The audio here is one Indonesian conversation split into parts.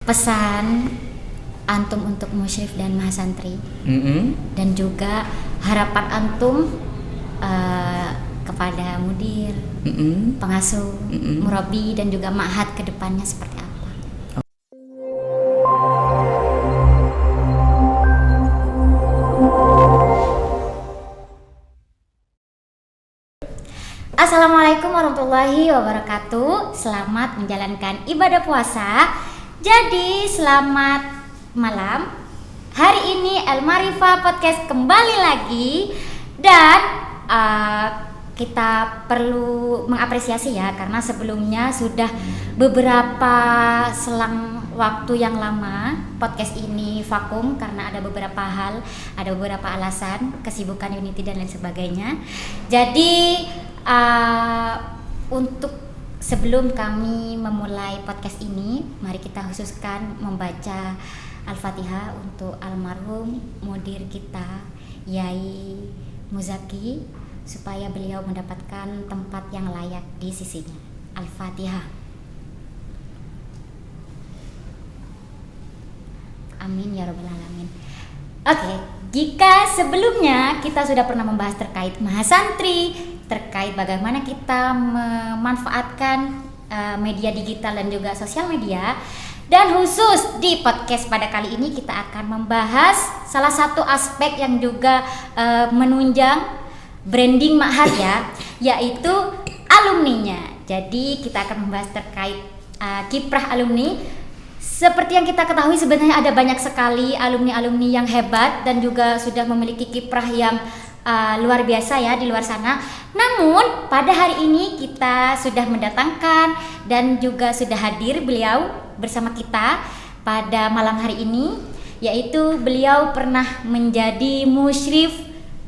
pesan antum untuk musyrif dan mahasantri, dan juga harapan antum kepada mudir, pengasuh, murabi dan juga ma'had ke depannya seperti apa? Assalamualaikum warahmatullahi wabarakatuh. Selamat menjalankan ibadah puasa. Jadi selamat malam. Hari ini El Marifah Podcast kembali lagi. Dan kita perlu mengapresiasi ya, karena sebelumnya sudah beberapa selang waktu yang lama podcast ini vakum karena ada beberapa hal, ada beberapa alasan, kesibukan Unity dan lain sebagainya. Jadi untuk sebelum kami memulai podcast ini, mari kita khususkan membaca Al-Fatihah untuk almarhum mudir kita Yai Muzaki, supaya beliau mendapatkan tempat yang layak di sisinya. Al-Fatihah. Amin ya rabbal alamin. Oke, jika sebelumnya kita sudah pernah membahas terkait mahasantri, terkait bagaimana kita memanfaatkan media digital dan juga sosial media, dan khusus di podcast pada kali ini kita akan membahas salah satu aspek yang juga menunjang branding ma'had ya, yaitu alumninya. Jadi kita akan membahas terkait kiprah alumni. Seperti yang kita ketahui, sebenarnya ada banyak sekali alumni-alumni yang hebat dan juga sudah memiliki kiprah yang luar biasa ya di luar sana. Namun pada hari ini kita sudah mendatangkan dan juga sudah hadir beliau bersama kita pada malam hari ini, yaitu beliau pernah menjadi musyrif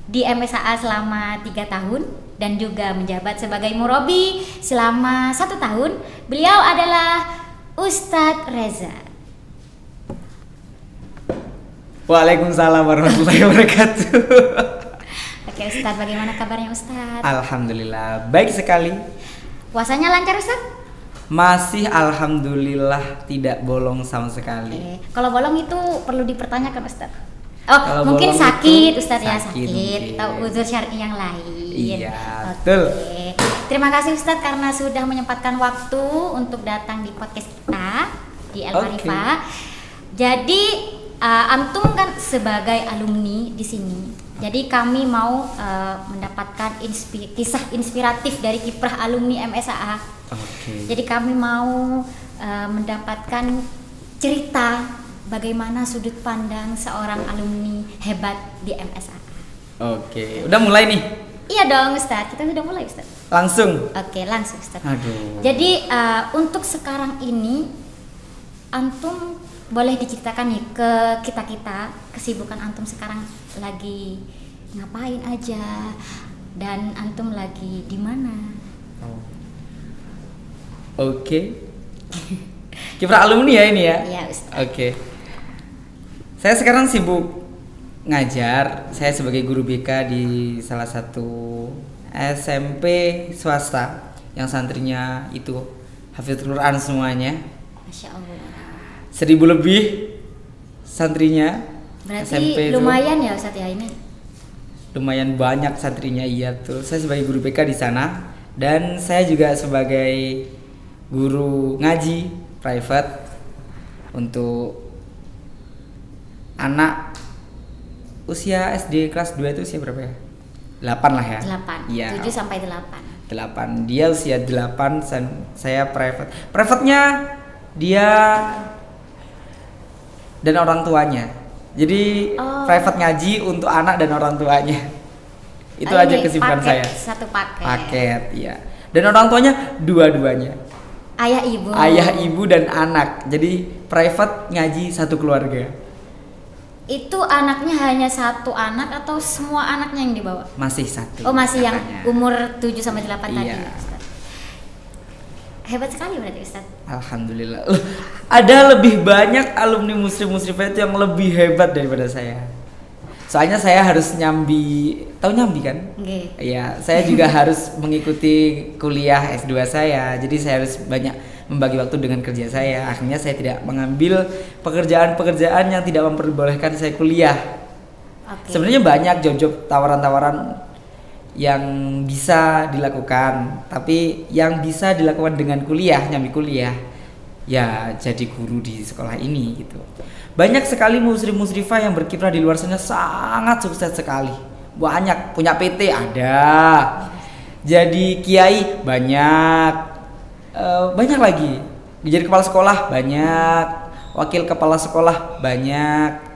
di MSAA selama 3 tahun dan juga menjabat sebagai murabi selama 1 tahun. Beliau adalah Ustadz Reza. Waalaikumsalam warahmatullahi wabarakatuh. Oke Ustadz, bagaimana kabarnya Ustadz? Alhamdulillah, baik sekali. Puasanya lancar Ustadz? Masih alhamdulillah tidak bolong sama sekali. Kalau bolong itu perlu dipertanyakan Ustadz. Kalau mungkin sakit Ustadz ya, sakit sakit atau uzur syar'i yang lain. Iya, betul. Terima kasih Ustadz karena sudah menyempatkan waktu untuk datang di podcast kita di El Marifah. Jadi antum kan sebagai alumni di sini. Jadi kami mau mendapatkan kisah inspiratif dari kiprah alumni MSAA. Jadi kami mau mendapatkan cerita bagaimana sudut pandang seorang alumni hebat di MSAA. Oke, udah mulai nih? Iya dong Ustadz, kita sudah mulai Ustadz. Langsung? Oke, langsung Ustadz. Aduh. Jadi untuk sekarang ini antum boleh diceritakan nih ke kita kesibukan antum sekarang lagi ngapain aja dan antum lagi di mana? Oke. Kiprah alumni ya ini ya? Iya Ustadz. Oke. Saya sekarang sibuk ngajar. Saya sebagai guru BK di salah satu SMP swasta yang santrinya itu hafidz Quran semuanya. Masya Allah. 1000 lebih santrinya. Berarti SMP lumayan ya Ustadz ya ini? Lumayan banyak santrinya, iya tuh. Saya sebagai guru BK di sana dan saya juga sebagai guru ngaji private untuk anak usia SD kelas 2 itu usia berapa ya? 8 lah ya? 8, iya. 7 sampai 8. 8, dia usia 8, saya private. Private-nya dia dan orang tuanya. Jadi private ngaji untuk anak dan orang tuanya. Itu aja kesibukan saya. Satu paket. Paket, iya. Dan orang tuanya dua-duanya. Ayah ibu. Ayah, ibu dan anak. Jadi private ngaji satu keluarga. Itu anaknya hanya satu anak atau semua anaknya yang dibawa? Masih satu. Oh, masih kakaknya. Yang umur 7 sampai 8 tadi. Iya. Ustaz. Hebat sekali berarti Ustaz. Alhamdulillah. Ada lebih banyak alumni muslim-muslimat yang lebih hebat daripada saya. Soalnya saya harus nyambi, tahu nyambi kan? Nggih. Iya, saya juga harus mengikuti kuliah S2 saya. Jadi saya harus banyak membagi waktu dengan kerja saya. Akhirnya saya tidak mengambil pekerjaan-pekerjaan yang tidak memperbolehkan saya kuliah. Sebenarnya banyak job-job tawaran-tawaran yang bisa dilakukan, tapi yang bisa dilakukan dengan kuliah, nyambi kuliah, ya jadi guru di sekolah ini gitu. Banyak sekali musrif-musrifah yang berkiprah di luar sana sangat sukses sekali. Banyak, punya PT ada, jadi kiai banyak, banyak lagi. Jadi kepala sekolah banyak, wakil kepala sekolah banyak,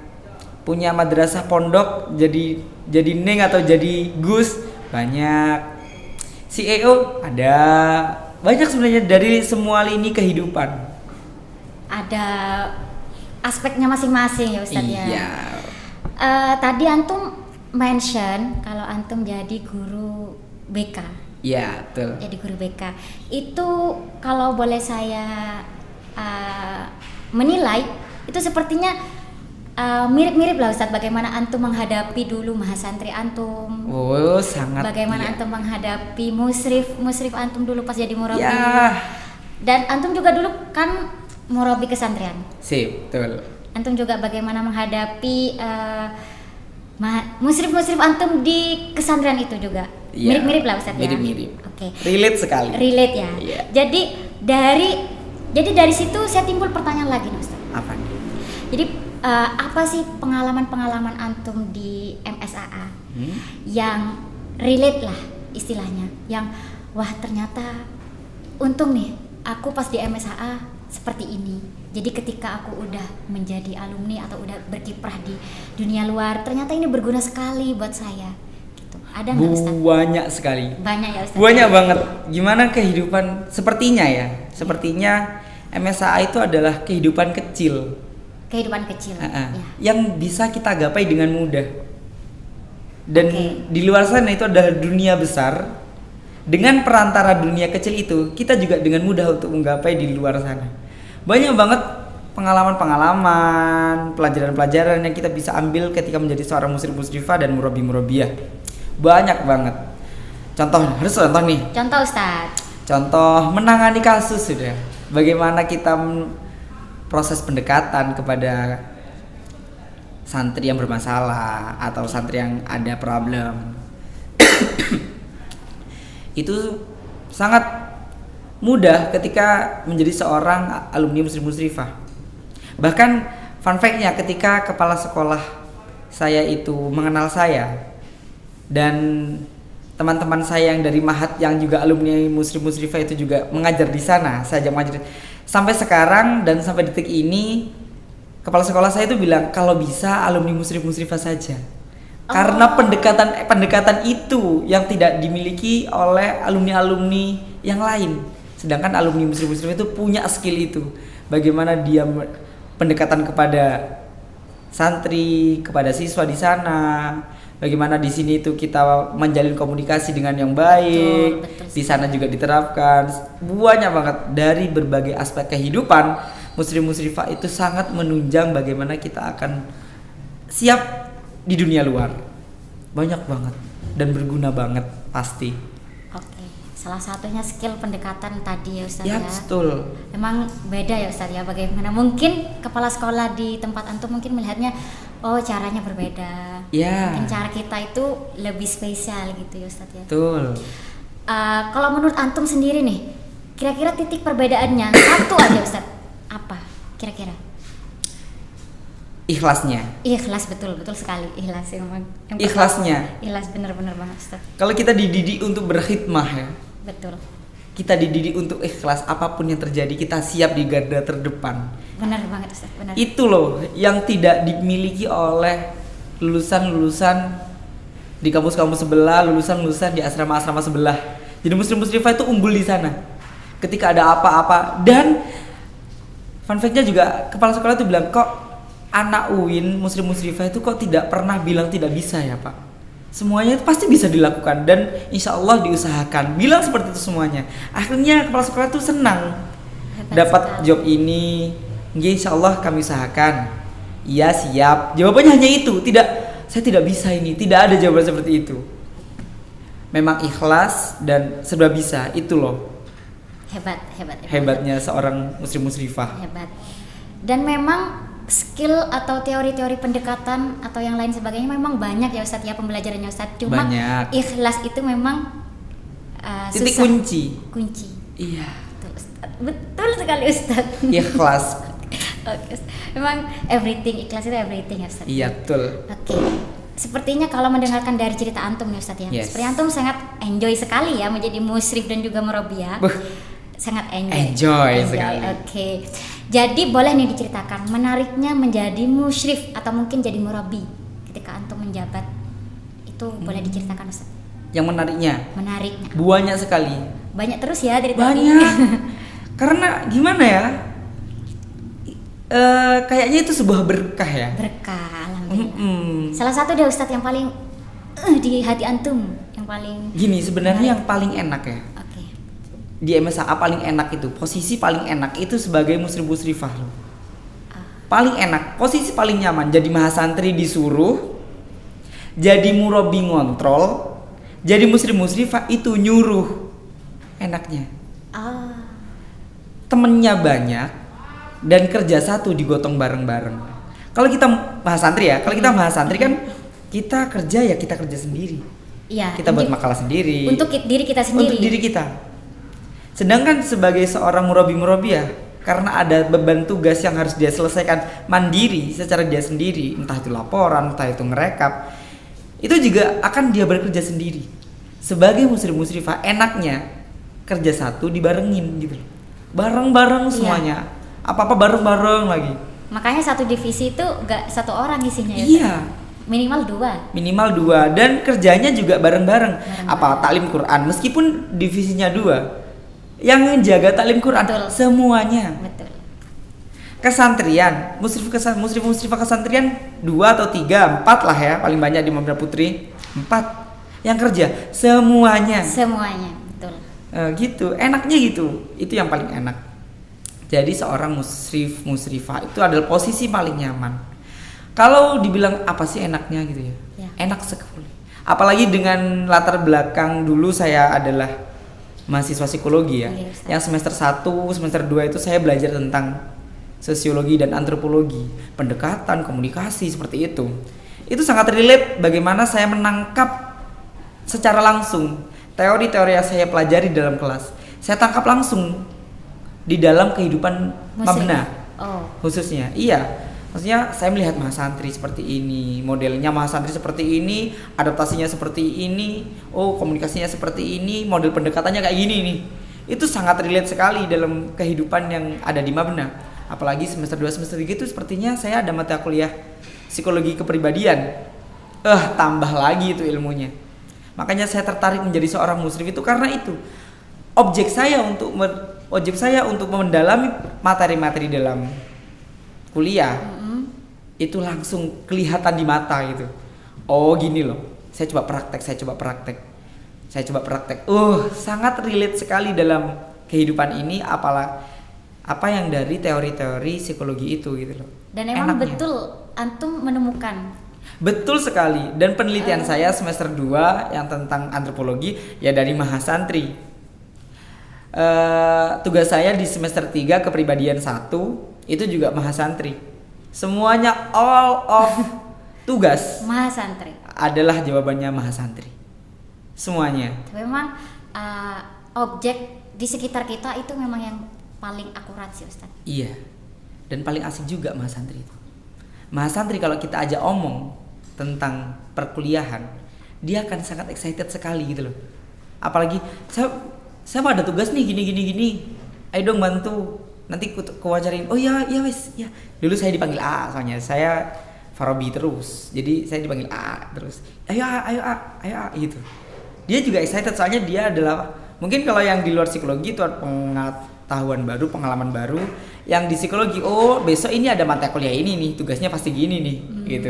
punya madrasah pondok jadi neng atau jadi gus banyak, CEO ada, banyak sebenarnya dari semua lini kehidupan. Ada aspeknya masing-masing ya Ustadz ya. Iya. Tadi antum mention kalau antum jadi guru BK. Iya, betul. Jadi guru BK itu kalau boleh saya menilai itu sepertinya mirip-mirip lah Ustadz, bagaimana antum menghadapi dulu mahasantri antum. Oh, sangat. Bagaimana iya. antum menghadapi musrif antum dulu pas jadi murabi. Ya. Dan antum juga dulu kan murabi kesantrian. Sip, betul. Antum juga bagaimana menghadapi musrif antum di kesantrian itu juga. Ya, Mirip-mirip lah Ustadz ya. Mirip-mirip. Oke. Relate sekali. Relate ya. Iya. Jadi dari situ saya timbul pertanyaan lagi nih Ustadz. Apa nih? Jadi apa sih pengalaman antum di MSAA yang relate lah istilahnya, yang wah ternyata untung nih aku pas di MSAA seperti ini. Jadi ketika aku udah menjadi alumni atau udah berkiprah di dunia luar, ternyata ini berguna sekali buat saya. Gitu. Ada nggak Ustadz? Banyak sekali. Banyak ya Ustadz. Banyak banget. Gimana kehidupan sepertinya ya? Sepertinya MSAA itu adalah kehidupan kecil. Kehidupan kecil. Ya. Yang bisa kita gapai dengan mudah. Dan di luar sana itu adalah dunia besar. Dengan perantara dunia kecil itu, kita juga dengan mudah untuk menggapai di luar sana. Banyak banget pengalaman-pengalaman, pelajaran-pelajaran yang kita bisa ambil ketika menjadi seorang musrif-musrifah dan murabi-murabiyah. Banyak banget. Harus contoh nih. Contoh Ustadz. Contoh menangani kasus sudah. Bagaimana kita proses pendekatan kepada santri yang bermasalah atau santri yang ada problem. Itu sangat mudah ketika menjadi seorang alumni musrif-musrifah. Bahkan fun fact-nya, ketika kepala sekolah saya itu mengenal saya dan teman-teman saya yang dari Mahat yang juga alumni musrif-musrifah itu juga mengajar di sana, saya mengajar sampai sekarang dan sampai detik ini. Kepala sekolah saya itu bilang kalau bisa alumni musrif-musrifah saja. Karena pendekatan itu yang tidak dimiliki oleh alumni-alumni yang lain. Sedangkan alumni musrif-musrifah itu punya skill itu. Bagaimana dia pendekatan kepada santri, kepada siswa di sana. Bagaimana di sini itu kita menjalin komunikasi dengan yang baik. Betul. Di sana juga diterapkan. Banyak banget dari berbagai aspek kehidupan. Musrif-musrifah itu sangat menunjang bagaimana kita akan siap di dunia luar. Banyak banget dan berguna banget pasti. Oke, salah satunya skill pendekatan tadi ya Ustadz Ya, betul. Emang beda ya Ustadz ya, bagaimana mungkin kepala sekolah di tempat antum mungkin melihatnya oh caranya berbeda. Ya. Mungkin cara kita itu lebih spesial gitu ya Ustadz ya. Betul. Kalau menurut antum sendiri nih, kira-kira titik perbedaannya satu aja Ustadz, apa kira-kira? Ikhlasnya. Ikhlas, betul sekali, ikhlas yang Ikhlasnya. Ikhlas bener-bener banget Ustaz. Kalau kita dididik untuk berkhidmah ya. Betul. Kita dididik untuk ikhlas, apapun yang terjadi kita siap di garda terdepan. Benar banget Ustaz, benar. Itu loh yang tidak dimiliki oleh lulusan-lulusan di kampus-kampus sebelah, lulusan-lulusan di asrama-asrama sebelah. Jadi muslim-muslimah itu unggul di sana. Ketika ada apa-apa, dan fun fact-nya juga kepala sekolah itu bilang kok anak UIN muslim-muslimah itu kok tidak pernah bilang tidak bisa ya Pak. Semuanya itu pasti bisa dilakukan dan insya Allah diusahakan. Bilang seperti itu semuanya. Akhirnya kepala sekolah itu senang. Dapat job ini, insya Allah kami usahakan. Iya siap. Jawabannya hanya itu. Tidak, saya tidak bisa ini. Tidak ada jawaban seperti itu. Memang ikhlas dan serba bisa. Itu loh. Hebat. Hebatnya seorang musrifah. Hebat. Dan memang skill atau teori-teori pendekatan atau yang lain sebagainya memang banyak ya Ustadz ya, pembelajarannya Ustadz. Cuma banyak. Ikhlas itu memang titik susah. kunci. Iya. Betul sekali Ustadz. Ikhlas. Oke. Memang ikhlas itu everything ya Ustadz. Iya betul. Oke. Sepertinya kalau mendengarkan dari cerita antum nih Ustadz ya, Yes. seperti antum sangat enjoy sekali ya menjadi musrif dan juga murabbiyah. Sangat Enjoy sekali. Oke. Jadi boleh nih diceritakan menariknya menjadi musyrif atau mungkin jadi murabi ketika antum menjabat. Itu boleh diceritakan Ustaz. Yang menariknya banyak sekali. Banyak terus ya dari tadi. Banyak. Karena gimana ya? Kayaknya itu sebuah berkah ya. Berkah, alhamdulillah. Salah satu deh Ustaz yang paling di hati antum, yang paling gini sebenarnya yang paling enak ya. Di MSA paling enak itu, posisi paling enak itu sebagai musrifah loh. Paling enak, posisi paling nyaman. Jadi mahasantri disuruh, jadi murabi ngontrol, jadi musrifah itu nyuruh. Enaknya. Temennya banyak dan kerja satu digotong bareng-bareng. Kalau kita mahasantri ya, kan kita kerja ya kita kerja sendiri. Iya. Kita buat makalah sendiri. Untuk diri kita sendiri. Untuk diri kita. Sedangkan sebagai seorang murabi-murabbiyah, karena ada beban tugas yang harus dia selesaikan mandiri secara dia sendiri, entah itu laporan, entah itu ngerekap, itu juga akan dia bekerja sendiri. Sebagai musrifah enaknya kerja satu dibarengin gitu, bareng-bareng semuanya, apa-apa bareng-bareng lagi. Makanya satu divisi itu gak satu orang isinya ya? Iya. Minimal dua dan kerjanya juga bareng-bareng. Apa taklim Quran meskipun divisinya 2. Yang jaga taklim Quran semuanya. Betul. Kesantrian, musrifah kesantrian 2 atau 3, 4 lah ya paling banyak di Madinah Putri. 4. Yang kerja semuanya, betul. Gitu, enaknya gitu. Itu yang paling enak. Jadi seorang musrifah itu adalah posisi paling nyaman. Kalau dibilang apa sih enaknya gitu ya. Enak sekali. Apalagi dengan latar belakang dulu saya adalah mahasiswa psikologi ya. Yang semester 1, semester 2 itu saya belajar tentang sosiologi dan antropologi, pendekatan, komunikasi seperti itu. Itu sangat relate bagaimana saya menangkap secara langsung teori-teori yang saya pelajari dalam kelas. Saya tangkap langsung di dalam kehidupan mabna. Khususnya. Iya. Maksudnya saya melihat mahasantri seperti ini, modelnya mahasantri seperti ini, adaptasinya seperti ini, komunikasinya seperti ini, model pendekatannya kayak gini nih. Itu sangat relate sekali dalam kehidupan yang ada di Mabna. Apalagi semester 2, semester 3 itu sepertinya saya ada mata kuliah psikologi kepribadian. Tambah lagi itu ilmunya. Makanya saya tertarik menjadi seorang musrif itu karena itu. Objek saya untuk mendalami materi-materi dalam kuliah itu langsung kelihatan di mata gitu. Gini loh. Saya coba praktek. Sangat relate sekali dalam kehidupan ini apa yang dari teori-teori psikologi itu gitu loh. Dan emang betul antum menemukan. Betul sekali. Dan penelitian saya semester 2 yang tentang antropologi ya dari mahasantri. Tugas saya di semester 3 kepribadian 1 itu juga mahasantri. Semuanya all of tugas mahasantri adalah jawabannya mahasantri. Semuanya. Tapi memang objek di sekitar kita itu memang yang paling akurat sih Ustaz. Iya. Dan paling asik juga mahasantri itu. Mahasantri kalau kita ajak omong tentang perkuliahan, dia akan sangat excited sekali gitu loh. Apalagi saya ada tugas nih gini. Ayo dong bantu. Nanti kuwajarin. Ya wes ya. Dulu saya dipanggil A soalnya saya Farabi terus. Jadi saya dipanggil A terus. Ayo A gitu. Dia juga excited soalnya dia adalah mungkin kalau yang di luar psikologi itu ada pengetahuan baru, pengalaman baru. Yang di psikologi besok ini ada mata kuliah ini nih, tugasnya pasti gini nih gitu.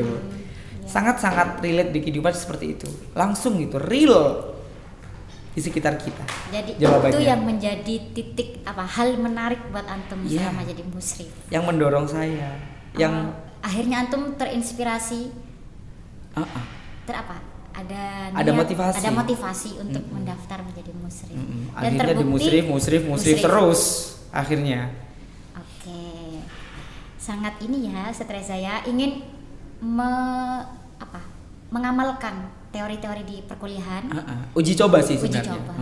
Sangat-sangat relate di kehidupan seperti itu. Langsung gitu, real di sekitar kita. Jadi jawabannya. Itu yang menjadi titik hal menarik buat antum selama jadi musrif. Yang mendorong saya, yang akhirnya antum terinspirasi. Ada motivasi. ada motivasi untuk mendaftar menjadi musrif. Dan Akhirnya di terbukti musrif terus akhirnya. Oke. Sangat ini ya, Ustaz Reza ya, ingin mengamalkan teori-teori di perkuliahan. Uji coba sih Uji sebenarnya. coba.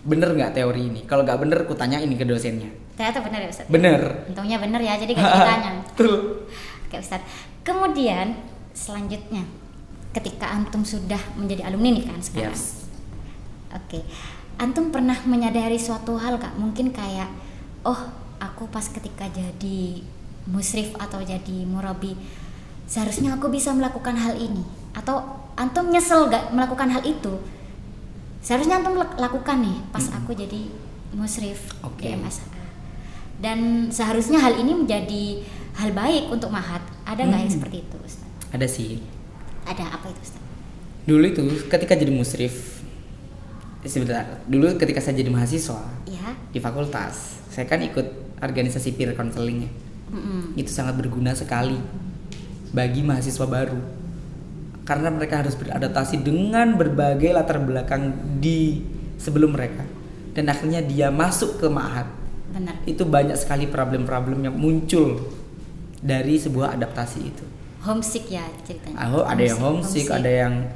Bener nggak teori ini? Kalau nggak bener, aku tanya ini ke dosennya. Ternyata benar ya Ustaz? Bener. Untungnya benar ya, jadi gak ditanya. Betul. Oke Ustaz. Kemudian selanjutnya, ketika antum sudah menjadi alumni nih kan sekarang. Yes. Oke. Antum pernah menyadari suatu hal Kak? Mungkin kayak, oh aku pas ketika jadi musrif atau jadi murabi, seharusnya aku bisa melakukan hal ini. Atau antum nyesel gak melakukan hal itu? Seharusnya antum lakukan nih pas aku jadi musrif di MSA. Dan seharusnya hal ini menjadi hal baik untuk Mahat. Ada nggak yang seperti itu, Ustaz? Ada sih. Ada apa itu, Ustaz? Dulu itu ketika jadi musrif, sebentar. Dulu ketika saya jadi mahasiswa Ya. di fakultas, saya kan ikut organisasi peer counseling ya. Itu sangat berguna sekali bagi mahasiswa baru. Karena mereka harus beradaptasi dengan berbagai latar belakang di sebelum mereka. Dan akhirnya dia masuk ke Ma'had. Benar. Itu banyak sekali problem-problem yang muncul dari sebuah adaptasi itu. Homesick ya ceritanya. Ada yang homesick, ada yang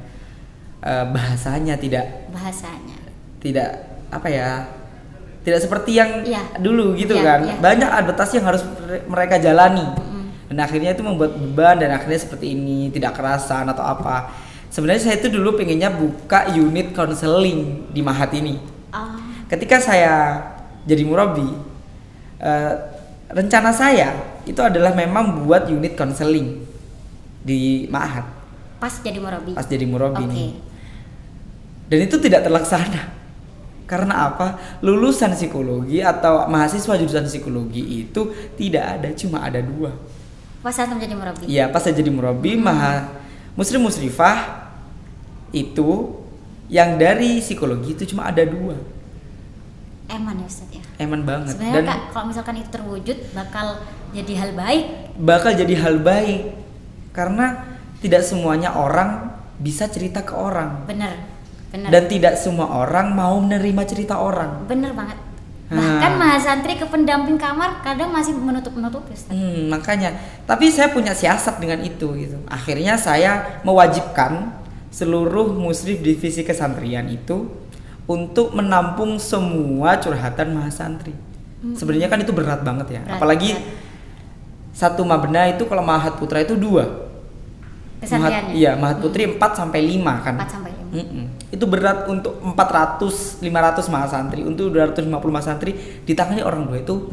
bahasanya tidak tidak seperti yang dulu gitu kan. Banyak adaptasi yang harus mereka jalani. Dan akhirnya itu membuat beban dan akhirnya seperti ini, tidak kerasan atau apa. Sebenarnya saya itu dulu pengennya buka unit konseling di Ma'had ini. Ketika saya jadi murabi, rencana saya itu adalah memang buat unit konseling di Ma'had. Pas jadi murabi. Nih. Dan itu tidak terlaksana. Karena apa? Lulusan psikologi atau mahasiswa jurusan psikologi itu tidak ada, cuma ada 2. Pas antum jadi murabi? Iya, pas saya jadi murabi, musrifah itu yang dari psikologi itu cuma ada 2. Eman ya Ustaz ya? Eman banget. Sebenarnya Dan Kak, kalau misalkan itu terwujud bakal jadi hal baik. Karena tidak semuanya orang bisa cerita ke orang. Bener. Dan tidak semua orang mau menerima cerita orang. Bener banget. Bahkan mahasantri ke pendamping kamar kadang masih menutup-nutupi Ustaz. Makanya, tapi saya punya siasat dengan itu gitu. Akhirnya saya mewajibkan seluruh musrif divisi kesantrian itu untuk menampung semua curhatan mahasantri. Sebenarnya kan itu berat banget ya. Apalagi satu Mabna itu kalau Ma'had Putra itu 2. Kesantriannya. Ma'had Putri 4 sampai 5 kan. 4 sampai 5. Itu berat untuk 400, 500 mahasantri, untuk 250 mahasantri ditangani orang 2 itu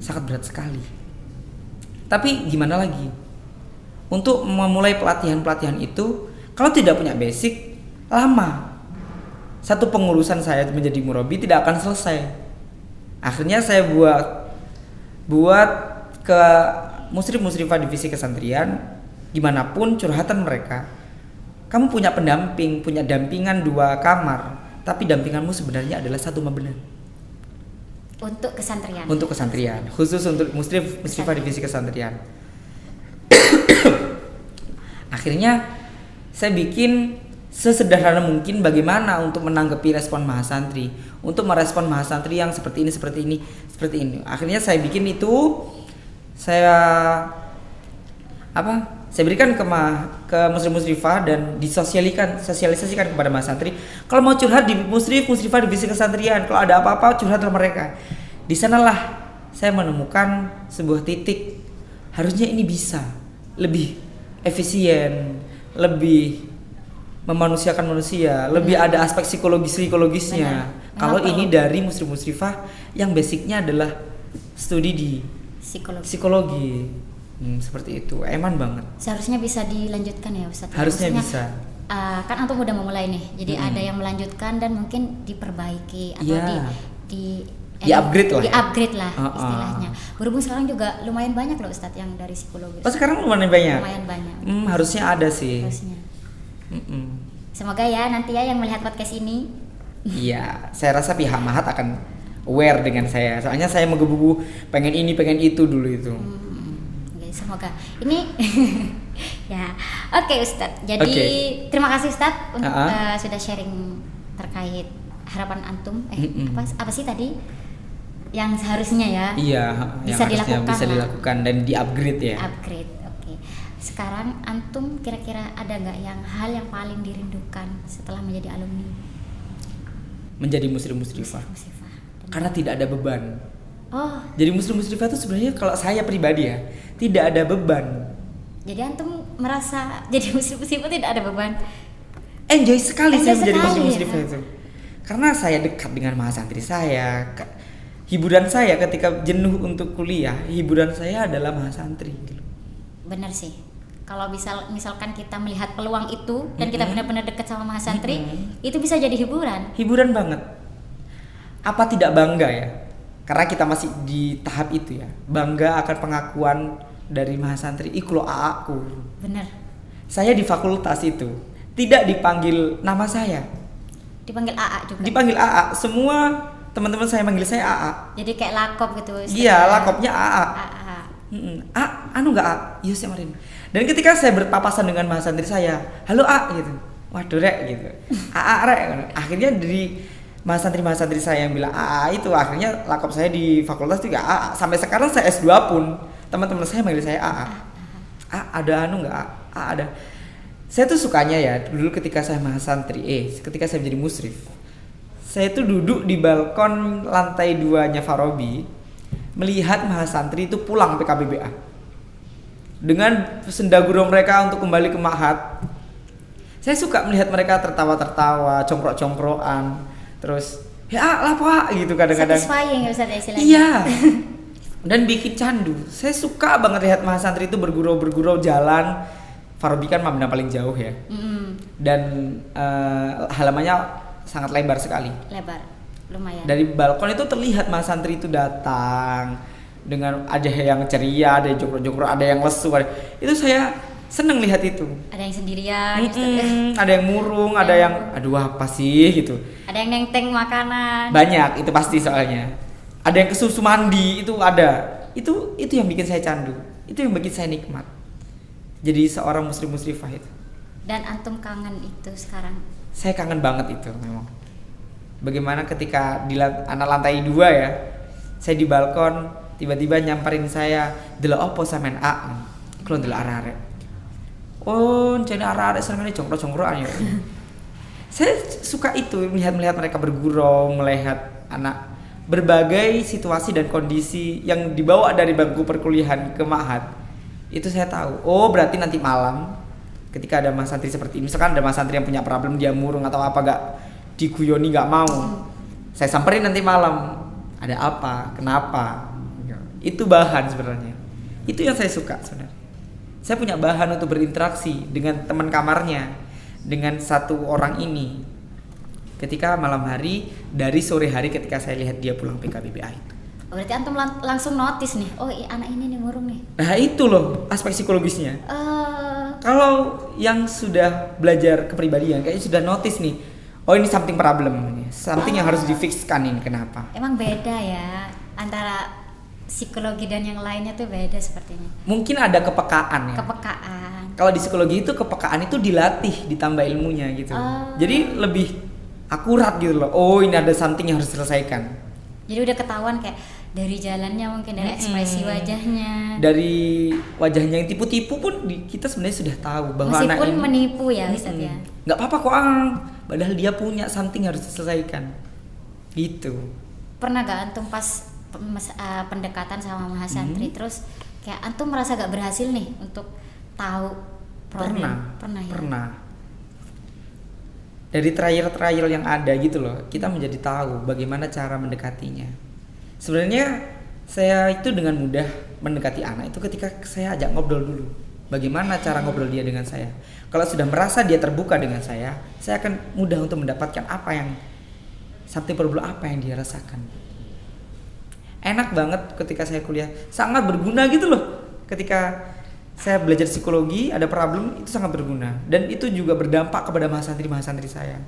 sangat berat sekali. Tapi gimana lagi? Untuk memulai pelatihan itu kalau tidak punya basic lama. Satu pengurusan saya menjadi murabi tidak akan selesai. Akhirnya saya buat ke musrif-musrifah divisi kesantrian, gimana pun curhatan mereka. Kamu punya pendamping, punya dampingan 2 kamar, tapi dampinganmu sebenarnya adalah 1 Mabna. Untuk kesantrian. Untuk kesantrian, khusus untuk musrifah divisi kesantrian. Akhirnya saya bikin sesederhana mungkin bagaimana untuk menanggapi respon mahasantri, untuk merespon mahasantri yang seperti ini. Akhirnya saya bikin itu, saya berikan ke musrifah dan sosialisasikan kepada mahasantri. Kalau mau curhat di musrifah divisi kesantrian, kalau ada apa-apa curhatlah mereka. Di sanalah saya menemukan sebuah titik, harusnya ini bisa lebih efisien, lebih memanusiakan manusia, lebih ada aspek psikologisnya. Kalau ini dari musrifah yang basicnya adalah studi di psikologi. Seperti itu, eman banget. Seharusnya bisa dilanjutkan ya Ustaz. Harusnya bisa. Kan antum udah memulai nih, jadi ada yang melanjutkan dan mungkin diperbaiki atau di-upgrade lah istilahnya. Berhubung sekarang juga lumayan banyak loh Ustaz yang dari psikologi. Sekarang lumayan banyak. Lumayan banyak. Harusnya ada sih. Harusnya. Semoga ya nanti ya yang melihat podcast ini. Iya, saya rasa pihak Ma'had akan aware dengan saya. Soalnya saya menggebu-gebu pengen ini, pengen itu dulu itu. semoga ini ya. Oke Ustadz. Jadi terima kasih Ustadz untuk sudah sharing terkait harapan antum. Apa sih tadi yang seharusnya ya? Iya, bisa yang dilakukan. Bisa dilakukan dan di-upgrade ya. Upgrade. Oke. Sekarang antum kira-kira ada nggak yang hal yang paling dirindukan setelah menjadi alumni? Menjadi muslim-muslimah. Karena tidak ada beban. Oh. Jadi muslim-muslimah itu sebenarnya kalau saya pribadi ya, tidak ada beban. Jadi antum merasa jadi muslim-muslimah tidak ada beban? Enjoy sekali saya menjadi muslim-muslimah ya? itu. Karena saya dekat dengan mahasantri saya. Hiburan saya ketika jenuh untuk kuliah, hiburan saya adalah mahasantri. Benar sih. Kalau misalkan kita melihat peluang itu dan kita benar-benar dekat sama mahasantri, itu bisa jadi hiburan. Hiburan banget. Apa tidak bangga ya? Karena kita masih di tahap itu ya. Bangga akan pengakuan dari mahasantri. Iklo AA-ku. Benar. Saya di fakultas itu tidak dipanggil nama saya. Dipanggil AA juga. Dipanggil AA. Semua teman-teman saya manggil saya AA. Jadi kayak lakop gitu. Iya, lakopnya AA. AA. Anu enggak A? Iya sih kemarin. Dan ketika saya berpapasan dengan mahasantri saya, halo A gitu. Waduh rek gitu. AA rek. Akhirnya dari mahasantri saya yang bilang AA itu akhirnya lakop saya di fakultas juga AA. Sampai sekarang saya S2 pun teman-teman saya manggil saya AA. Ada anu enggak A? Ada. Saya tuh sukanya ya dulu ketika saya mahasantri, ketika saya menjadi musrif. Saya tuh duduk di balkon lantai 2-nya Farabi melihat mahasantri itu pulang PKBBA. Dengan senda gurau mereka untuk kembali ke Ma'had. Saya suka melihat mereka tertawa-tertawa, congkrok-congkrokan. Terus, ya lah pak gitu kadang-kadang. Satisfying ya Ustaz ya istilahnya. Iya. Dan bikin candu. Saya suka banget lihat mahasantri itu bergurau jalan. Farabi kan Mabna paling jauh ya. Dan halamannya sangat lebar sekali. Lebar, lumayan. Dari balkon itu terlihat mahasantri itu datang dengan ada yang ceria, ada yang jongkok-jongkok, ada yang lesu. Itu saya seneng lihat itu. Ada yang sendirian, ada yang murung, ada yang aduh apa sih gitu. Ada yang nenteng makanan. Banyak, itu pasti soalnya. Ada yang kesusu mandi, itu ada. Itu yang bikin saya candu. Itu yang bikin saya nikmat. Jadi seorang muslim-muslimah itu. Dan antum kangen itu sekarang? Saya kangen banget itu memang. Bagaimana ketika di anak lantai 2 ya, saya di balkon tiba-tiba nyamperin saya, "Delok opo sampean A?" Kalau delok arek-arek. Oh, jadi arek-arek senengane congkrok-congkrokan ya. Saya suka itu melihat mereka bergurau, melihat anak berbagai situasi dan kondisi yang dibawa dari bangku perkuliahan ke Ma'had. Itu saya tahu. Oh, berarti nanti malam ketika ada mahasantri seperti ini, misalkan ada mahasantri yang punya problem dia murung atau apa gak diguyoni gak mau, saya samperin nanti malam. Ada apa? Kenapa? Itu bahan sebenarnya. Itu yang saya suka sebenarnya. Saya punya bahan untuk berinteraksi dengan teman kamarnya, dengan satu orang ini. Ketika malam hari, dari sore hari ketika saya lihat dia pulang PKBBA itu. Oh, berarti antum langsung notice nih. Oh, anak ini nih murung nih. Nah, itu loh aspek psikologisnya. Kalau yang sudah belajar kepribadian kayaknya sudah notice nih. Oh, ini something problem, something yang harus difixkan ini. Kenapa? Emang beda ya antara psikologi dan yang lainnya tuh beda sepertinya. Mungkin ada kepekaan ya. Kepekaan. Kalau di psikologi itu kepekaan itu dilatih, ditambah ilmunya gitu. Jadi lebih akurat gitu loh. Oh, ini ada something yang harus diselesaikan. Jadi udah ketahuan kayak dari jalannya, mungkin dari ekspresi wajahnya. Dari wajahnya yang tipu-tipu pun kita sebenarnya sudah tahu bahwa meskipun anak ini menipu ya Ustaz ya. Nggak apa-apa kok, padahal dia punya something harus diselesaikan. Gitu. Pernah gak antum pas pendekatan sama mahasantri terus kayak antum merasa gak berhasil nih untuk tahu problem? Pernah ya? Pernah. Dari trial yang ada gitu loh, kita menjadi tahu bagaimana cara mendekatinya. Sebenarnya saya itu dengan mudah mendekati anak itu ketika saya ajak ngobrol dulu. Bagaimana cara ngobrol dia dengan saya. Kalau sudah merasa dia terbuka dengan saya akan mudah untuk mendapatkan apa yang something problem apa yang dia rasakan. Enak banget ketika saya kuliah, sangat berguna gitu loh. Ketika saya belajar psikologi, ada problem, itu sangat berguna. Dan itu juga berdampak kepada mahasantri saya.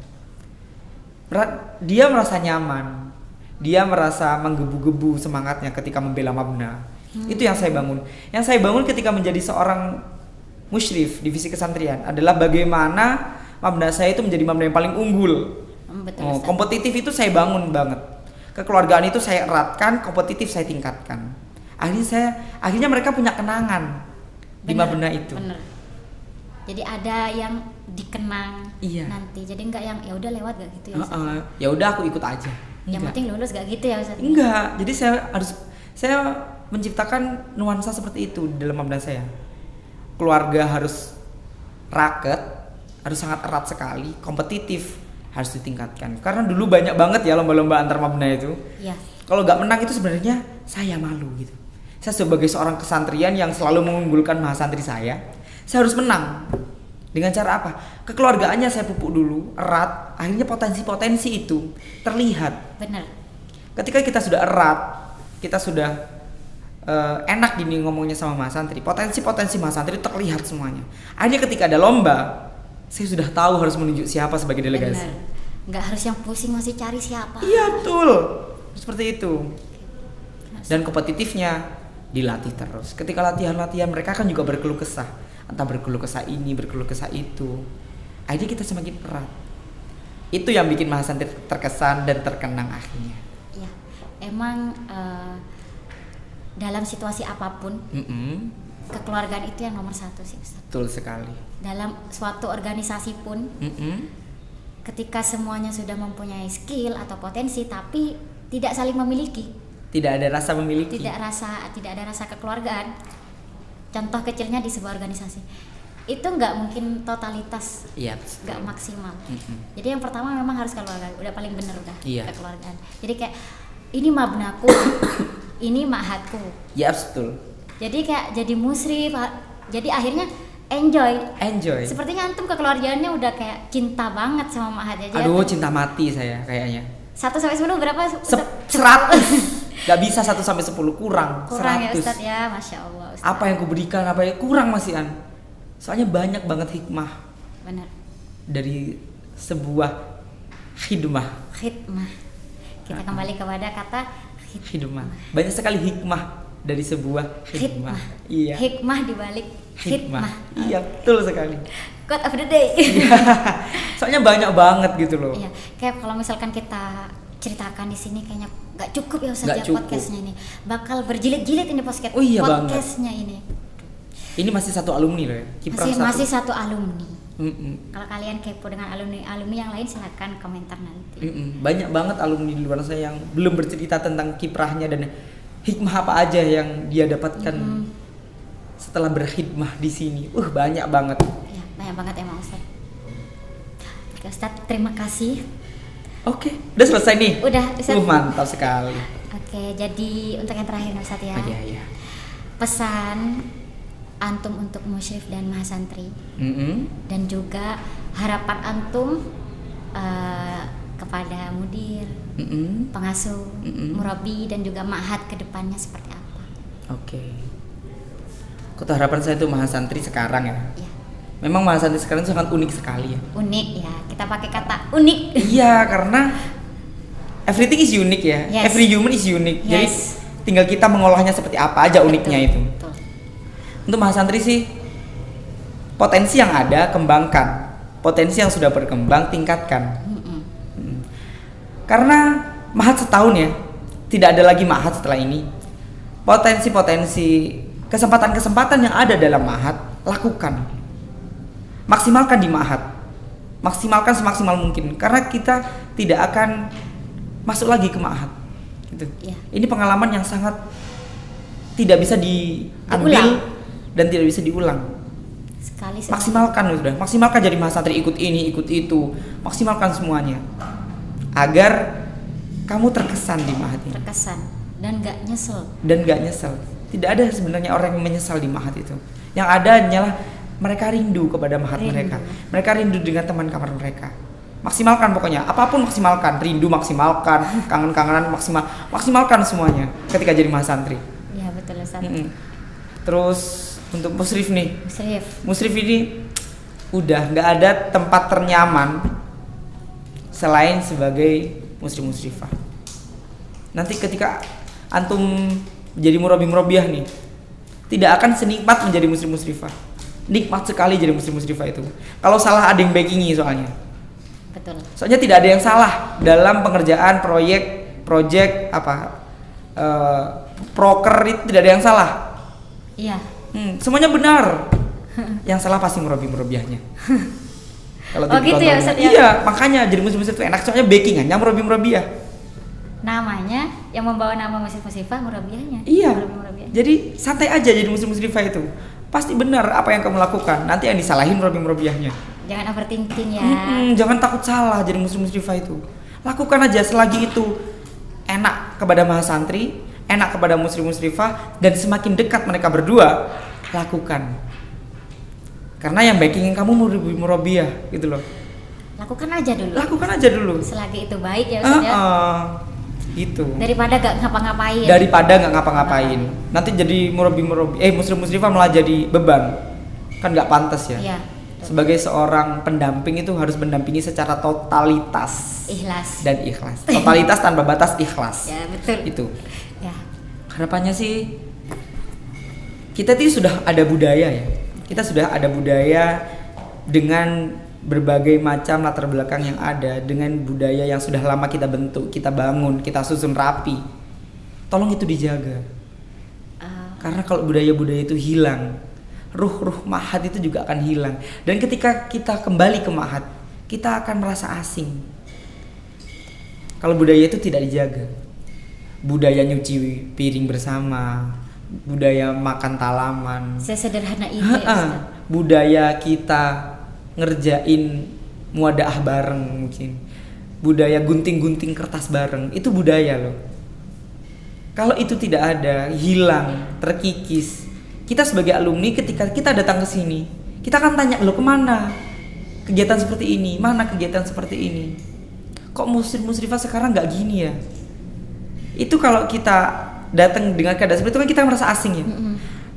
Dia merasa nyaman, dia merasa menggebu-gebu semangatnya ketika membela Mabna. Itu yang saya bangun. Yang saya bangun ketika menjadi seorang musyrif divisi kesantrian adalah bagaimana Mabna saya itu menjadi Mabna yang paling unggul. Betul, Ustaz. Kompetitif itu saya bangun banget. Kekeluargaan itu saya eratkan, kompetitif saya tingkatkan. Akhirnya mereka punya kenangan di Mabna itu. Bener. Jadi ada yang dikenang nanti. Jadi enggak yang ya udah lewat gak gitu ya Ustaz. Ya udah aku ikut aja. Yang penting lulus gak gitu ya Ustaz. Enggak. Jadi saya menciptakan nuansa seperti itu di dalam Mabna saya. Keluarga harus raket, harus sangat erat sekali, kompetitif harus ditingkatkan. Karena dulu banyak banget ya lomba-lomba antar Mabna itu. Iya. Kalau nggak menang itu sebenarnya saya malu gitu. Saya sebagai seorang kesantrian yang selalu mengunggulkan mahasantri saya harus menang. Dengan cara apa? Kekeluargaannya saya pupuk dulu, erat. Akhirnya potensi-potensi itu terlihat. Benar. Ketika kita sudah erat, kita sudah enak gini ngomongnya sama mahasantri, potensi-potensi mahasantri terlihat semuanya. Akhirnya ketika ada lomba, saya sudah tahu harus menunjuk siapa sebagai delegasi. Benar. Nggak harus yang pusing masih cari siapa. Iya betul, seperti itu. Dan kompetitifnya dilatih terus. Ketika latihan-latihan mereka kan juga berkeluh kesah, entah berkeluh kesah ini, berkeluh kesah itu. Akhirnya kita semakin erat. Itu yang bikin mahasantri terkesan dan terkenang akhirnya. Iya, emang dalam situasi apapun, kekeluargaan itu yang nomor satu sih Ustaz. Betul sekali. Dalam suatu organisasi pun, ketika semuanya sudah mempunyai skill atau potensi, tapi tidak saling memiliki, tidak ada rasa memiliki, tidak ada rasa kekeluargaan. Contoh kecilnya di sebuah organisasi, itu nggak mungkin totalitas, nggak maksimal. Jadi yang pertama memang harus kekeluargaan, udah paling bener udah kekeluargaan. Jadi kayak ini mabnaku, ini ma'hadku. Ya betul. Jadi kayak jadi musyrif, jadi akhirnya enjoy. Sepertinya antum kekeluargaannya udah kayak cinta banget sama ma'had aja. Aduh, cinta mati saya kayaknya. 1-10 berapa? 100. Gak bisa 1-10, kurang 100. Ya Ustaz ya, Masya Allah Ustaz. Apa yang kuberikan, apa yang kurang masih an. Soalnya banyak banget hikmah. Benar. Dari sebuah khidmah. Kita kembali kepada kata khidmah. Banyak sekali hikmah dari sebuah khidmah. Iya. Hikmah dibalik khidmah. Iya, betul sekali. Quote of the day. Soalnya banyak banget gitu loh. Iya, kayak kalau misalkan kita ceritakan di sini kayaknya nggak cukup ya Ustaz ya podcastnya ini. Bakal berjilid-jilid ini podcastnya ini. Ini masih satu alumni loh ya. Masih satu alumni. Kalau kalian kepo dengan alumni yang lain silahkan komentar nanti. Banyak banget alumni di luar sana yang belum bercerita tentang kiprahnya dan hikmah apa aja yang dia dapatkan setelah berkhidmah di sini. Banyak banget. Ya, banyak banget emang Ustaz. Oke Ustaz, terima kasih. Oke, udah selesai nih. Udah Ustaz. Mantap sekali. Oke, jadi untuk yang terakhir Ustaz ya. Iya. Pesan antum untuk musyrif dan mahasantri, dan juga harapan antum kepada mudir, pengasuh, murabi dan juga ma'had kedepannya seperti apa? Oke. Kota harapan saya itu mahasantri sekarang ya. Memang mahasantri sekarang sangat unik sekali ya. Unik ya, kita pakai kata unik. Iya, karena everything is unique ya. Yes. Every human is unique. Yes. Jadi tinggal kita mengolahnya seperti apa aja uniknya itu. Betul. Untuk mahasantri sih, potensi yang ada kembangkan, potensi yang sudah berkembang tingkatkan. Karena ma'had setahun ya, tidak ada lagi ma'had setelah ini. Potensi-potensi, kesempatan-kesempatan yang ada dalam ma'had lakukan, maksimalkan di ma'had, maksimalkan semaksimal mungkin. Karena kita tidak akan masuk lagi ke ma'had. Gitu. Ini pengalaman yang sangat tidak bisa diambil dan tidak bisa diulang. Maksimalkan jadi mahasantri, ikut ini, ikut itu, maksimalkan semuanya agar kamu terkesan di ma'had ini. Terkesan dan gak nyesel. Tidak ada sebenarnya orang yang menyesal di ma'had itu. Yang ada hanyalah mereka rindu kepada ma'had mereka. Mereka rindu dengan teman kamar mereka. Maksimalkan pokoknya, apapun maksimalkan, rindu maksimalkan, kangen-kangenan maksimalkan semuanya ketika jadi mahasantri. Iya betul Ustaz. Terus untuk musyrif nih. Musyrif ini udah nggak ada tempat ternyaman selain sebagai musyrif-musyrifah. Nanti ketika antum menjadi murabi-murabiah nih, tidak akan senikmat menjadi muslim-musrifah. Nikmat sekali jadi muslim-musrifah itu. Kalau salah ada yang backingi soalnya. Betul. Soalnya tidak ada yang salah dalam pengerjaan project proker itu tidak ada yang salah. Iya. Semuanya benar. Yang salah pasti murabi-murabiahnya. Kalau gitu ya Ustaz ya? Iya, makanya jadi muslim-muslim itu enak soalnya backingannya murabi-murabiah. Namanya yang membawa nama muslim-musrifah murabiahnya. Iya. Murabi-murabiah. Jadi santai aja jadi muslim-musrifah itu. Pasti benar apa yang kamu lakukan. Nanti yang disalahin murabi-murabiahnya. Jangan overthinking ya. Jangan takut salah jadi muslim-musrifah itu. Lakukan aja selagi itu enak kepada mahasantri, enak kepada muslim-musrifah, dan semakin dekat mereka berdua, lakukan. Karena yang backingin kamu murabiah gitu loh. Lakukan aja dulu. Lakukan aja dulu. Selagi itu baik ya Ustaz ya. Gitu. Daripada gak ngapa-ngapain. Daripada nggak ngapa-ngapain. Nanti jadi muslim-musrifah malah jadi beban. Kan nggak pantas ya. Iya. Sebagai seorang pendamping itu harus mendampingi secara totalitas. Ikhlas. Dan ikhlas. Totalitas tanpa batas ikhlas. Ya, betul. Itu. Ya. Harapannya sih kita itu sudah ada budaya ya. Kita sudah ada budaya dengan berbagai macam latar belakang yang ada, dengan budaya yang sudah lama kita bentuk, kita bangun, kita susun rapi. Tolong itu dijaga. Karena kalau budaya-budaya itu hilang, ruh ma'had itu juga akan hilang. Dan ketika kita kembali ke ma'had, kita akan merasa asing. Kalau budaya itu tidak dijaga, budaya nyuci piring bersama, budaya makan talaman, sesederhana itu ya Ustaz. Budaya kita ngerjain muadaah bareng mungkin, budaya gunting-gunting kertas bareng, itu budaya loh. Kalau itu tidak ada, hilang, terkikis, kita sebagai alumni ketika kita datang ke sini, kita akan tanya, loh kemana kegiatan seperti ini, mana kegiatan seperti ini, kok musrifah sekarang nggak gini ya. Itu kalau kita datang dengan keadaan seperti itu kan kita merasa asing ya.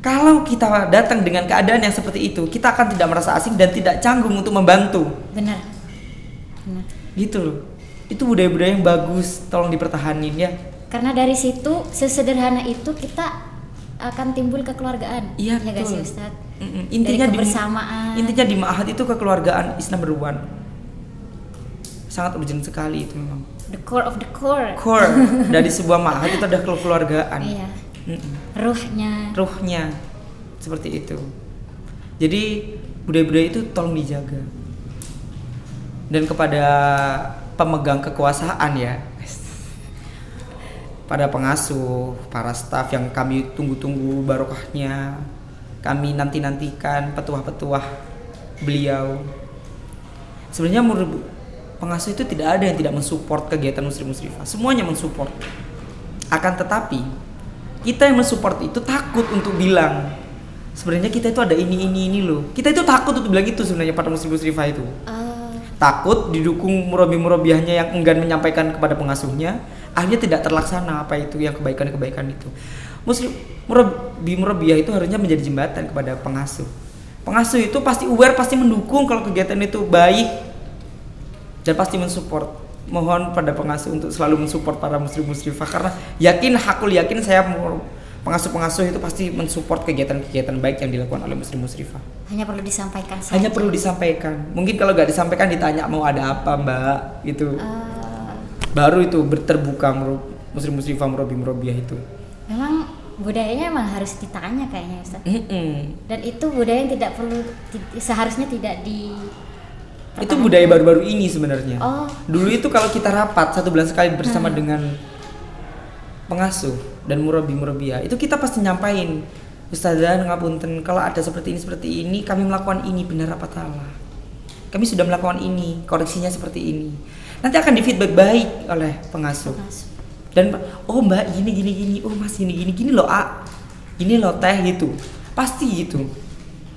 Kalau kita datang dengan keadaan yang seperti itu, kita akan tidak merasa asing dan tidak canggung untuk membantu. Benar. Gitu loh. Itu budaya-budaya yang bagus, tolong dipertahanin ya. Karena dari situ sesederhana itu kita akan timbul kekeluargaan. Iya, ya gak betul. sih Ustadz? Intinya dari kebersamaan. Intinya di ma'had itu kekeluargaan is number one. Sangat urgent sekali itu memang. The core of the core. Core dari sebuah ma'had itu adalah kekeluargaan. Iya. Ruhnya seperti itu. Jadi budaya-budaya itu tolong dijaga. Dan kepada pemegang kekuasaan ya, pada pengasuh, para staf yang kami tunggu-tunggu barokahnya, kami nanti-nantikan petuah-petuah beliau. Sebenarnya menurut pengasuh itu tidak ada yang tidak mensupport kegiatan muslim-musrifah, semuanya mensupport. Akan tetapi kita yang mensupport itu takut untuk bilang sebenarnya kita itu ada ini loh. Kita itu takut untuk bilang itu sebenarnya pada muslim-musrifah itu. Takut didukung murabi-murabiahnya yang enggan menyampaikan kepada pengasuhnya, akhirnya tidak terlaksana apa itu yang kebaikan-kebaikan itu. Murabi-murabiah itu harusnya menjadi jembatan kepada pengasuh. Pengasuh itu pasti aware, pasti mendukung kalau kegiatan itu baik dan pasti mensupport. Mohon pada pengasuh untuk selalu mensupport para muslim-musrifah, karena hakul yakin saya pengasuh-pengasuh itu pasti mensupport kegiatan-kegiatan baik yang dilakukan oleh muslim-musrifah. Hanya perlu disampaikan saja. Hanya perlu disampaikan. Mungkin kalau nggak disampaikan ditanya mau ada apa mbak gitu. Baru itu terbuka muslim-musrifah murabi-murabiah itu. Memang budayanya emang harus ditanya kayaknya Ustaz. Dan itu budaya yang tidak perlu seharusnya tidak di. Itu budaya baru-baru ini sebenarnya. Dulu itu kalau kita rapat 1 bulan sekali bersama dengan pengasuh dan murabi-murabiah, itu kita pasti nyampain, Ustazah ngapunten kalau ada seperti ini kami melakukan ini, benar apa salah, kami sudah melakukan ini, koreksinya seperti ini. Nanti akan di feedback baik oleh pengasuh. Dan oh mbak gini, oh mas gini loh gini loh teh gitu, pasti gitu.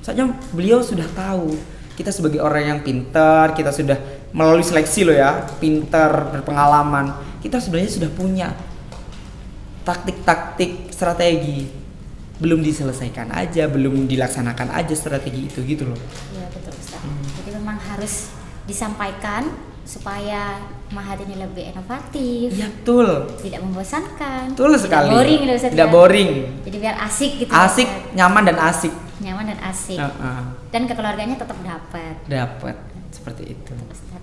Soalnya beliau sudah tahu kita sebagai orang yang pintar, kita sudah melalui seleksi loh ya, pintar, berpengalaman, kita sebenarnya sudah punya taktik-taktik, strategi, belum diselesaikan aja, belum dilaksanakan aja strategi itu gitu loh. Iya betul Ustaz. Jadi memang harus disampaikan supaya Mahat ini lebih inovatif, Iya betul. tidak membosankan, Betul sekali. tidak boring gitu, Ustaz, Tidak ya. boring. Jadi biar asik gitu. Asik, Ustaz. nyaman dan asik. Nyaman dan asik. Heeh. Dan kekeluarganya tetap dapat. Dapat seperti itu. Ustaz.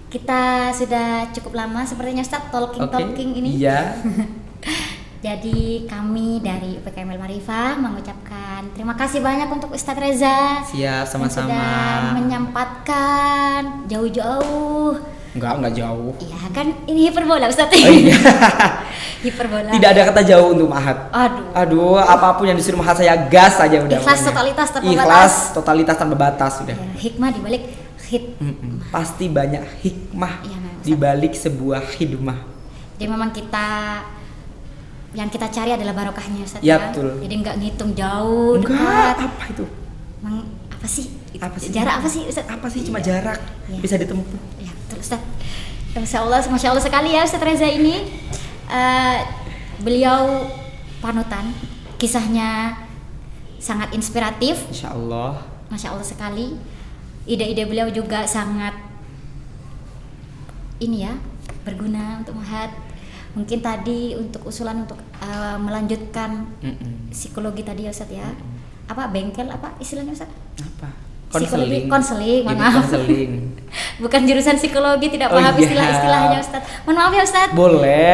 Kita sudah cukup lama sepertinya Ustaz talking ini. Iya. Jadi kami dari UPKM Al-Marifah mengucapkan terima kasih banyak untuk Ustadz Reza. Siap, yang sama-sama. sudah menyempatkan jauh-jauh. Enggak jauh. Iya kan ini hiperbola Ustadz. Oh iya. Hiperbola. Tidak ada kata jauh untuk Mahat. Aduh. Apapun yang disuruh Mahat saya gas aja udah. Ikhlas, pokoknya. totalitas tanpa Ikhlas, batas. totalitas tanpa batas sudah. Ya, hikmah dibalik hit. Pasti banyak hikmah Iya, memang, Ustaz. di balik sebuah hikmah. Jadi memang yang kita cari adalah barokahnya Ustadz Ya, ya. betul. Jadi nggak ngitung jauh, Enggak, dekat. apa itu? Apa sih? Apa sih? Jarak apa sih Ustadz? Apa sih cuma Iya. jarak Iya. bisa ditempuh. Ya betul Ustaz. Masya Allah sekali ya Ustaz Reza ini. Beliau panutan, kisahnya sangat inspiratif. Insya Allah. Masya Allah sekali. Ide-ide beliau juga sangat ini ya, berguna untuk Mahat. Mungkin tadi untuk usulan untuk melanjutkan psikologi tadi ya Ustaz ya. Apa bengkel apa istilahnya Ustaz? Apa? Psikologi, konseling, mohon Ini maaf. konseling. Bukan jurusan psikologi, tidak Oh paham iya. istilah-istilahnya Ustaz. Mohon maaf ya Ustaz. Boleh.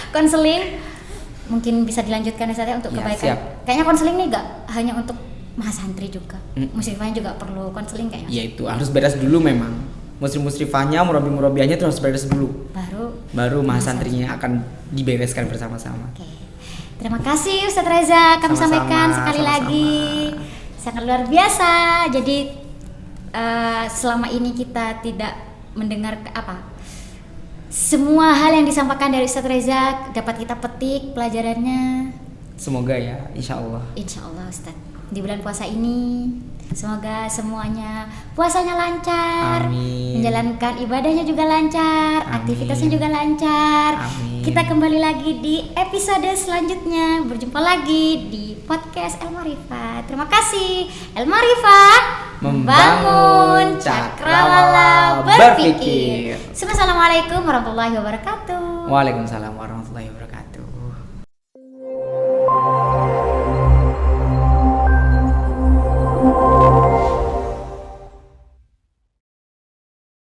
Konseling mungkin bisa dilanjutkan Ustaz ya untuk Ya, kebaikan. siap. Kayaknya konseling nih gak hanya untuk mahasantri juga. Muslimahnya juga perlu konseling kayaknya. Ya itu harus beres dulu memang. Muslim-musrifahnya, murabi-murabiahnya itu harus beres dulu. Baru mahasantrinya akan dibereskan bersama-sama. Oke. Terima kasih Ustaz Reza, kami Sama-sama, sampaikan sekali sama-sama. lagi. Sangat luar biasa. Jadi selama ini kita tidak mendengar semua hal yang disampaikan dari Ustaz Reza dapat kita petik pelajarannya. Semoga ya, insya Allah. Insya Allah Ustaz. Di bulan puasa ini semoga semuanya puasanya lancar, Amin. menjalankan ibadahnya juga lancar, Amin. aktivitasnya juga lancar. Amin. Kita kembali lagi di episode selanjutnya. Berjumpa lagi di podcast El Marifah. Terima kasih El Marifah membangun cakrawala berpikir. Assalamualaikum warahmatullahi wabarakatuh. Waalaikumsalam warahmatullahi wabarakatuh.